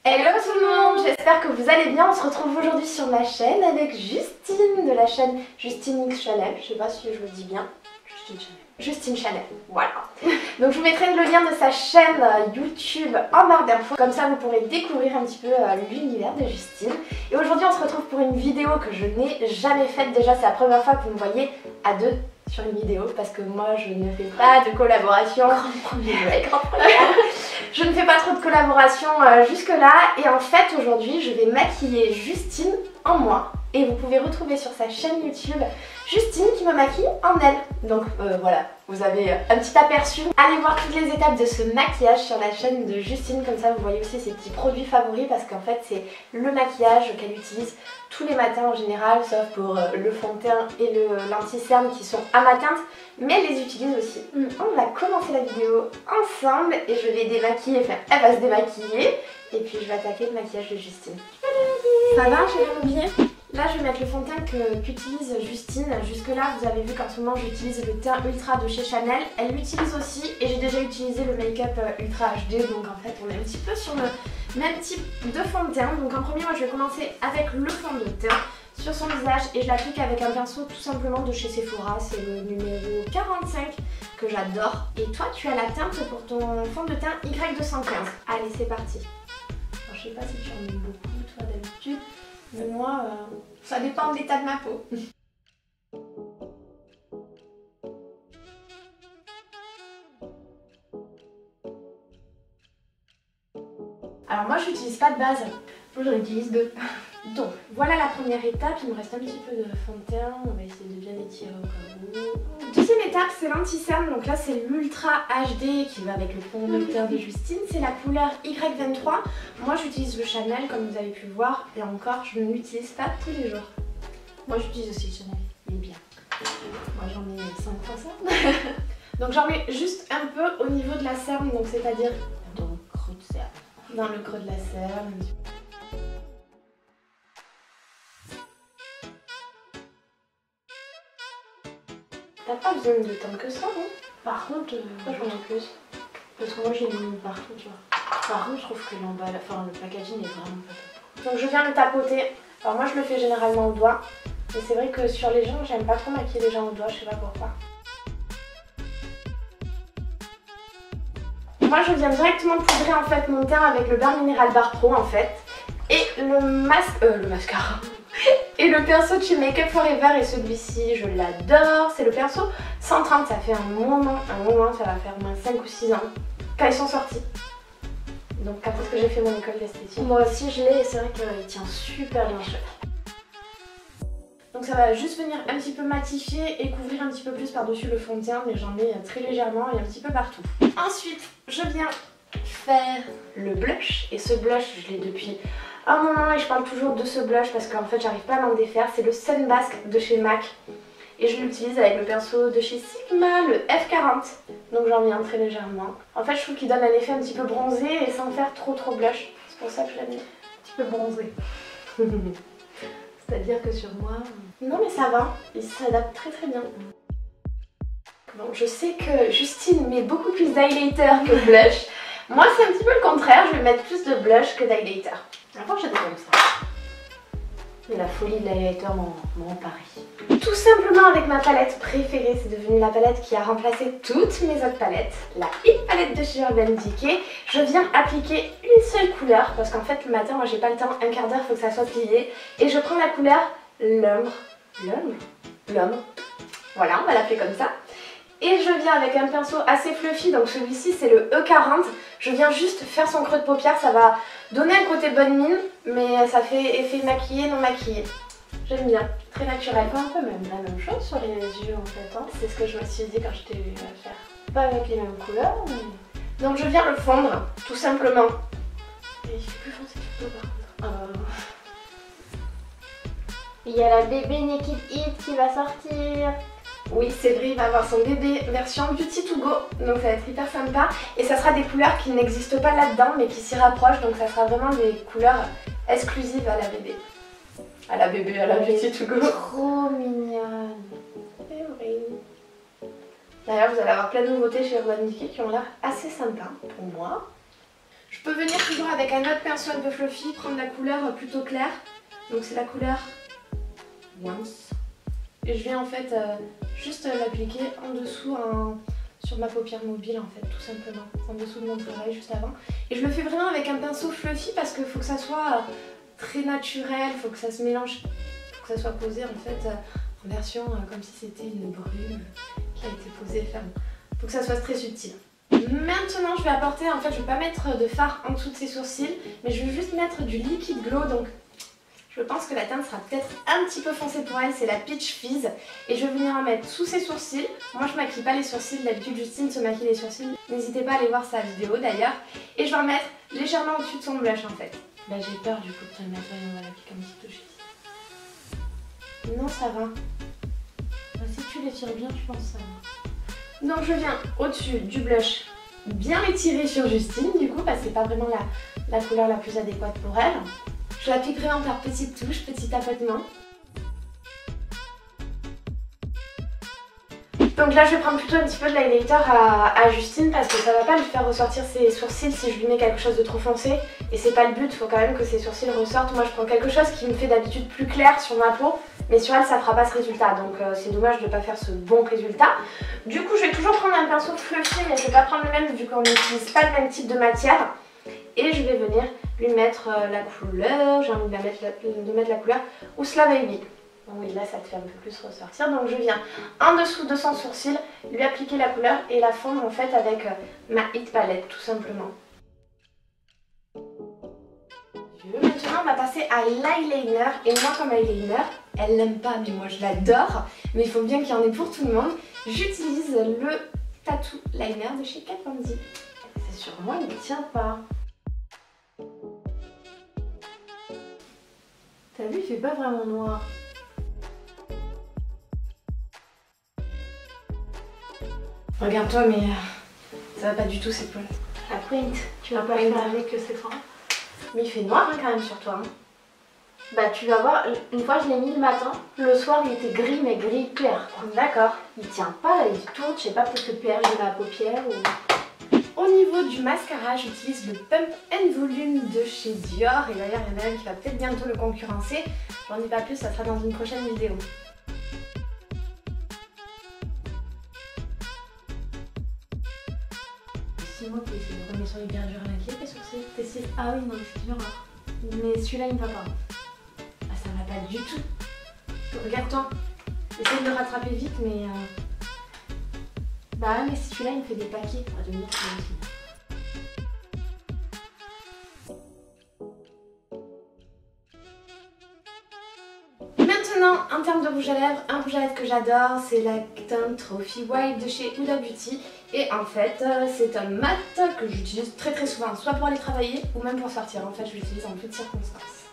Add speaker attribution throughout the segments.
Speaker 1: Hello tout le monde, j'espère que vous allez bien. On se retrouve aujourd'hui sur ma chaîne avec Justine de la chaîne Justine X Chanel. Je sais pas si je le dis bien. Justine Chanel, voilà. Donc je vous mettrai le lien de sa chaîne YouTube en barre d'infos. Comme ça vous pourrez découvrir un petit peu l'univers de Justine. Et aujourd'hui on se retrouve pour une vidéo que je n'ai jamais faite. Déjà c'est la première fois que vous me voyez à deux sur une vidéo parce que moi je ne fais pas de collaboration. Je ne fais pas trop de collaboration jusque là. Et en fait aujourd'hui je vais maquiller Justine en moi. Et vous pouvez retrouver sur sa chaîne YouTube Justine qui me maquille en elle. Donc voilà, vous avez un petit aperçu. Allez voir toutes les étapes de ce maquillage sur la chaîne de Justine. Comme ça vous voyez aussi ses petits produits favoris. Parce qu'en fait c'est le maquillage qu'elle utilise tous les matins en général. Sauf pour le fond de teint et l'anti-cerne qui sont à ma teinte. Mais elle les utilise aussi. On va commencer la vidéo ensemble. Et je vais démaquiller, enfin elle va se démaquiller. Et puis je vais attaquer le maquillage de Justine. Ça va, j'ai bien oublié? Là je vais mettre le fond de teint qu'utilise Justine. Jusque là vous avez vu qu'en ce moment j'utilise le teint Ultra de chez Chanel. Elle l'utilise aussi et j'ai déjà utilisé le make-up Ultra HD. Donc en fait on est un petit peu sur le même type de fond de teint. Donc en premier moi je vais commencer avec le fond de teint sur son visage. Et je l'applique avec un pinceau tout simplement de chez Sephora. C'est le numéro 45 que j'adore. Et toi tu as la teinte pour ton fond de teint Y215. Allez c'est parti. Alors, je sais pas si tu en mets beaucoup toi d'habitude. Mais moi, ça dépend de l'état de ma peau. Alors moi, j'utilise pas de base. Moi, j'en utilise deux. Donc, voilà la première étape. Il me reste un petit peu de fond de teint. On va essayer de bien étirer au cas où. Deuxième étape, c'est l'anti-cerne. Donc là, c'est l'Ultra HD qui va avec le fond de teint de Justine. C'est la couleur Y23. Moi, j'utilise le Chanel, comme vous avez pu le voir. Et encore, je ne l'utilise pas tous les jours. Moi, j'utilise aussi le Chanel. Il est bien. Moi, j'en mets 5 fois ça. Donc, j'en mets juste un peu au niveau de la cerne. Donc, c'est-à-dire dans le creux de cerne. Dans le creux de la cerne. T'as pas besoin de tant que ça, non? Par contre, j'en ai plus. Parce que moi j'ai mis partout, tu vois. Par contre, je trouve que l'emballage, enfin le packaging est vraiment pas top. Donc je viens le tapoter. Alors moi je le fais généralement au doigt. Mais c'est vrai que sur les gens, j'aime pas trop maquiller les gens au doigt, je sais pas pourquoi. Moi je viens directement poudrer en fait mon teint avec le beurre minéral Bar Pro en fait. Et le mascara. Et le pinceau de chez Make Up Forever, et celui-ci je l'adore, c'est le pinceau 130, ça fait un moment, ça va faire au moins 5 ou 6 ans quand ils sont sortis. Donc quand est-ce que j'ai fait mon école d'esthétique. Moi aussi je l'ai et c'est vrai qu'il tient super bien chaud. Donc ça va juste venir un petit peu matifier et couvrir un petit peu plus par-dessus le fond de teint, mais j'en mets très légèrement et un petit peu partout. Ensuite je viens faire le blush, et ce blush je l'ai depuis un moment et je parle toujours de ce blush parce qu'en fait j'arrive pas à m'en défaire. C'est le Sun Basque de chez MAC et je l'utilise avec le pinceau de chez Sigma, le F40. Donc j'en viens très légèrement. En fait je trouve qu'il donne un effet un petit peu bronzé et sans faire trop blush. C'est pour ça que je l'aime bien. Un petit peu bronzé. C'est-à-dire que sur moi... Non mais ça va, il s'adapte très bien. Bon, je sais que Justine met beaucoup plus d'highlighter que blush. Moi c'est un petit peu le contraire, je vais mettre plus de blush que d'highlighter. Avant j'étais comme ça. Mais la folie de l'highlighter m'en parie. Tout simplement avec ma palette préférée, c'est devenu la palette qui a remplacé toutes mes autres palettes. La Hit palette de chez Urban Decay. Je viens appliquer une seule couleur parce qu'en fait le matin moi j'ai pas le temps, un quart d'heure il faut que ça soit plié. Et je prends la couleur l'ombre. Voilà, on va l'appeler comme ça. Et je viens avec un pinceau assez fluffy, donc celui-ci c'est le E40. Je viens juste faire son creux de paupière, ça va donner un côté bonne mine, mais ça fait effet maquillé, non maquillé. J'aime bien, très naturel.
Speaker 2: Pas un peu même la même chose sur les yeux en fait. Hein.
Speaker 1: C'est ce que je me suis dit quand je t'ai vu faire. Pas avec les mêmes couleurs, mais... Donc je viens le fondre, tout simplement. Et il fait plus foncé que toi par contre.
Speaker 2: Il y a la bébé Naked It qui va sortir.
Speaker 1: Oui, c'est vrai, il va avoir son bébé version Beauty to Go, donc ça va être hyper sympa. Et ça sera des couleurs qui n'existent pas là-dedans, mais qui s'y rapprochent, donc ça sera vraiment des couleurs exclusives à la bébé. À la bébé, à la Beauty to Go.
Speaker 2: Trop mignonne.
Speaker 1: C'est vrai. D'ailleurs, vous allez avoir plein de nouveautés chez Urban Decay qui ont l'air assez sympas pour moi. Je peux venir toujours avec un autre pinceau un peu fluffy, prendre la couleur plutôt claire. Donc c'est la couleur Once. Et je viens en fait juste l'appliquer en dessous sur ma paupière mobile en fait, tout simplement. En dessous de mon oreille juste avant. Et je le fais vraiment avec un pinceau fluffy parce qu'il faut que ça soit très naturel, il faut que ça se mélange, il faut que ça soit posé en fait en version comme si c'était une brume qui a été posée. Enfin, il faut que ça soit très subtil. Maintenant je vais apporter, en fait je vais pas mettre de fard en dessous de ses sourcils, mais je vais juste mettre du liquid glow. Donc je pense que la teinte sera peut-être un petit peu foncée pour elle, c'est la Peach Fizz. Et je vais venir en mettre sous ses sourcils. Moi je maquille pas les sourcils, d'habitude Justine se maquille les sourcils. N'hésitez pas à aller voir sa vidéo d'ailleurs. Et je vais en mettre légèrement au-dessus de son blush en fait. Bah j'ai peur du coup de te le mettre, on va l'appliquer comme si touché. Non ça va. Bah, si tu l'étires bien tu penses ça va. Donc je viens au-dessus du blush, bien l'étirer sur Justine du coup parce que c'est pas vraiment la couleur la plus adéquate pour elle. Je l'applique vraiment par petites touches, petits tapotements. Donc là je vais prendre plutôt un petit peu de l'highlighter à Justine parce que ça va pas lui faire ressortir ses sourcils si je lui mets quelque chose de trop foncé. Et c'est pas le but, il faut quand même que ses sourcils ressortent. Moi je prends quelque chose qui me fait d'habitude plus clair sur ma peau. Mais sur elle ça fera pas ce résultat, donc c'est dommage de ne pas faire ce bon résultat. Du coup je vais toujours prendre un pinceau fluffy, mais je vais pas prendre le même vu qu'on n'utilise pas le même type de matière. Et je vais venir lui mettre la couleur, j'ai envie de mettre la couleur Ousla Baby. Bon oui là ça te fait un peu plus ressortir, donc je viens en dessous de son sourcil lui appliquer la couleur et la fondre en fait avec ma Hit Palette tout simplement. Maintenant on va passer à l'eyeliner, et moi comme eyeliner, elle l'aime pas mais moi je l'adore, mais il faut bien qu'il y en ait pour tout le monde. J'utilise le Tattoo Liner de chez Kat Von D. C'est sur moi, il ne tient pas. T'as vu, il fait pas vraiment noir. Regarde-toi, mais ça va pas du tout cette poils.
Speaker 2: La pointe, tu vas pas faire avec cette fois.
Speaker 1: Mais il fait noir hein, quand même sur toi. Hein.
Speaker 2: Bah tu vas voir, une fois je l'ai mis le matin, le soir il était gris mais gris clair.
Speaker 1: D'accord.
Speaker 2: Il tient pas, il tourne, je sais pas, peut-être le pH de ma paupière ou...
Speaker 1: Au niveau du mascara, j'utilise le Pump and Volume de chez Dior. Et d'ailleurs, il y en a un qui va peut-être bientôt le concurrencer. J'en dis pas plus, ça sera dans une prochaine vidéo.
Speaker 2: C'est moi qui ai essayé.
Speaker 1: Mais sont hyper durs à maquiller tes sourcils.
Speaker 2: Tes cils. Ah oui, non, c'est dur. Mais celui-là il me va pas.
Speaker 1: Ah, ça va pas du tout. Regarde-toi. Essaye de le rattraper vite, mais...
Speaker 2: Bah mais celui-là il me fait des paquets. Ah, de aussi.
Speaker 1: Maintenant, en termes de rouge à lèvres, un rouge à lèvres que j'adore, c'est la teinte Trophy White de chez Huda Beauty. Et en fait, c'est un mat que j'utilise très souvent, soit pour aller travailler ou même pour sortir. En fait, je l'utilise en toutes circonstances.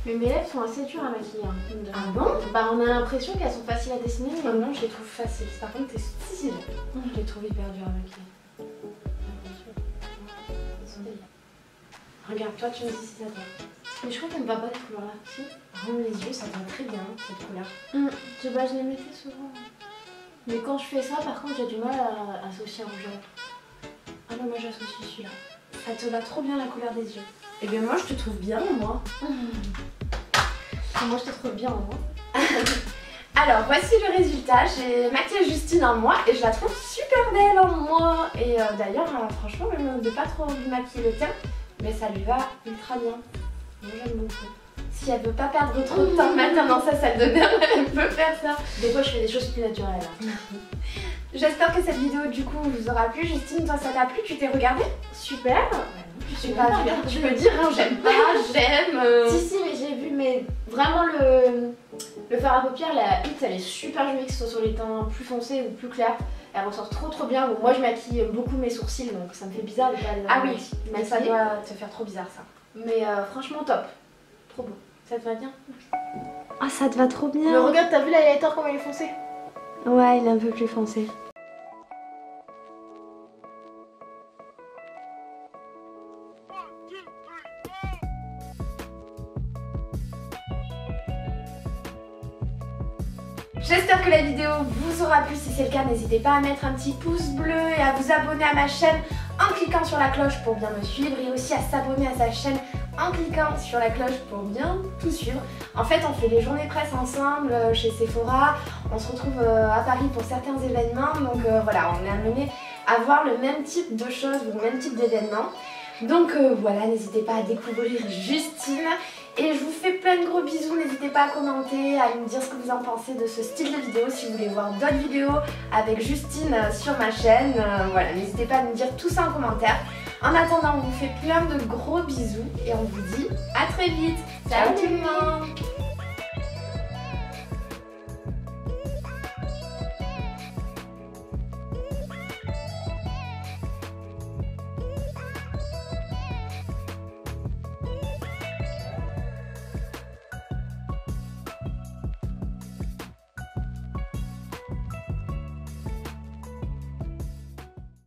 Speaker 2: Mais mes lèvres sont assez dures à maquiller. Hein.
Speaker 1: Ah bon?
Speaker 2: Bah on a l'impression qu'elles sont faciles à dessiner, mais
Speaker 1: non, je les trouve faciles. Par contre, tes cils, je les trouve hyper durs à maquiller. Regarde, toi tu me dis si ça te va.
Speaker 2: Mais je crois qu'elle ne va pas cette couleur là. Si.
Speaker 1: Rendre les yeux, ça te va très bien cette couleur.
Speaker 2: Je les mettais souvent. Mais quand je fais ça, par contre, j'ai du mal à associer un rouge à lèvres.
Speaker 1: Ah non, moi j'associe celui-là. Ça te va trop bien la couleur des yeux. Et bien moi je te trouve bien moi.
Speaker 2: Moi je te trouve bien moi.
Speaker 1: Alors voici le résultat, j'ai maquillé Justine en moi et je la trouve super belle en moi. Et d'ailleurs franchement même de pas trop lui maquiller le teint, mais ça lui va ultra bien. Moi j'aime beaucoup. Si elle veut pas perdre trop de temps maintenant dans sa salle de bain, elle peut faire ça.
Speaker 2: Des fois je fais des choses plus naturelles.
Speaker 1: J'espère que cette vidéo du coup vous aura plu. Justine, toi ça t'a plu? Tu t'es regardée?
Speaker 2: Super.
Speaker 1: Je sais pas, tu peux dire hein, j'aime pas, j'aime.
Speaker 2: Si mais j'ai vu, mais vraiment le fard à paupières, la Hit elle est super jolie, que ce soit sur les teints plus foncés ou plus clairs. Elle ressort trop bien. Bon, moi je maquille beaucoup mes sourcils donc ça me fait bizarre de pas les
Speaker 1: Ah oui, mais ça doit te faire trop bizarre ça.
Speaker 2: Mais franchement top, trop beau.
Speaker 1: Ça te va bien?
Speaker 2: Ah ça te va trop bien.
Speaker 1: Mais regarde, t'as vu l'highlighter comme il est foncé?
Speaker 2: Ouais, il est un peu plus foncé.
Speaker 1: J'espère que la vidéo vous aura plu. Si c'est le cas, n'hésitez pas à mettre un petit pouce bleu et à vous abonner à ma chaîne en cliquant sur la cloche pour bien me suivre et aussi à s'abonner à sa chaîne en cliquant sur la cloche pour bien tout suivre. En fait, on fait les journées presse ensemble chez Sephora, on se retrouve à Paris pour certains événements, donc voilà, on est amené à voir le même type de choses, le même type d'événements. Donc voilà, n'hésitez pas à découvrir Justine et je vous fais plein de gros bisous. N'hésitez pas à commenter, à me dire ce que vous en pensez de ce style de vidéo. Si vous voulez voir d'autres vidéos avec Justine sur ma chaîne, voilà, n'hésitez pas à me dire tout ça en commentaire. En attendant, on vous fait plein de gros bisous et on vous dit à très vite. Ciao tout le monde.